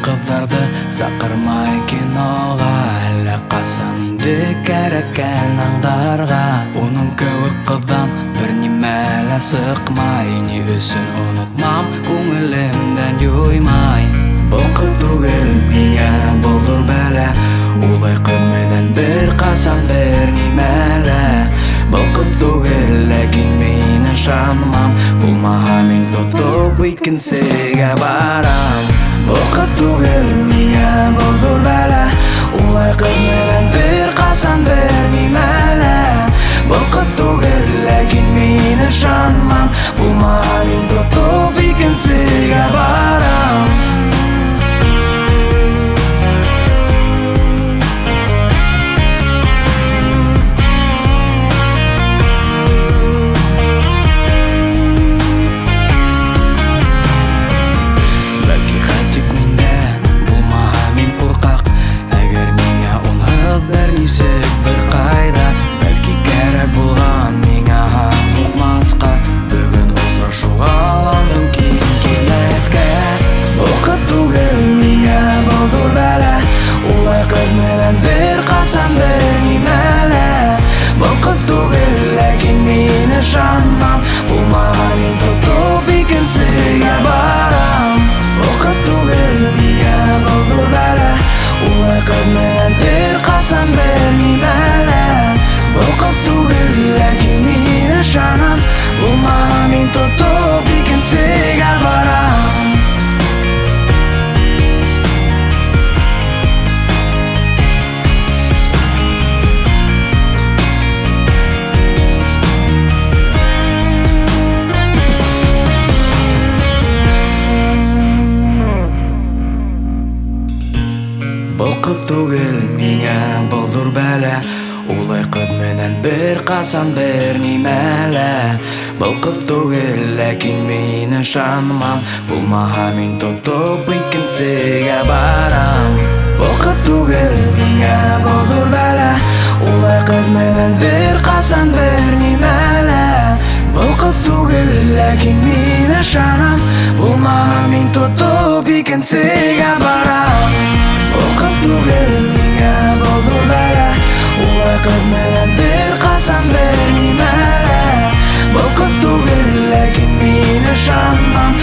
kızlardı sakırmay kinoga, әлі қасан инде кәрәккән аңдарға. Оның кеүек кыздан бер нимәлә сыкмай, ни өчен онытмам күңелемдән юймай. Бұл кыз түгел миңа булыр бәла, улай кыз менән бер касан бер нимәлә. Бұл кыз түгел, ләкин мин ышанмам, булмаһа мин тотып икенчегә барам. Бұл кыз түгел миңа булыр бәла, улай кыз менән бер касан бер нимәлә. Бұл кыз түгел, ләкин мин ышанмам, булмаһа мин тотып икенчегә барам. Бер кайда, бәлки кәрәк булган миңа онытмаска, бүген очрашуга мөмкин килмәскә. Бу кыз түгел миңа булыр бәла, улай кыз менән бер касан бер нимәлә. Бу кыз түгел, ләкин мин ышанмам, булмаһа мин тотып икенчегә барам. Бу кыз түгел миңа булыр бәла, улай кыз менән бер касан бер нимәлә. Бу кыз түгел, ләкин мин ышанам, булмаһа мин тотып икенчегә барам. Бұл кыз түгел миңа булыр бәла, улай кыз менән бер касан бер нимәлә. Бұл кыз түгел, ләкин мин ышанмам, булмаһа мин тотып икенчегә барам. Бұл кыз түгел миңа булыр бәла, улай кыз менән бер касан бер нимәлә. Бұл кыз түгел, ләкин мин ышанам, булмаһа мин тотып икенчегә барам. Бұл кыз түгел миңа булыр бәла, улай кыз менән бер касан бер нимәлә. Бұл кыз түгел, ләкин мин ышанмам,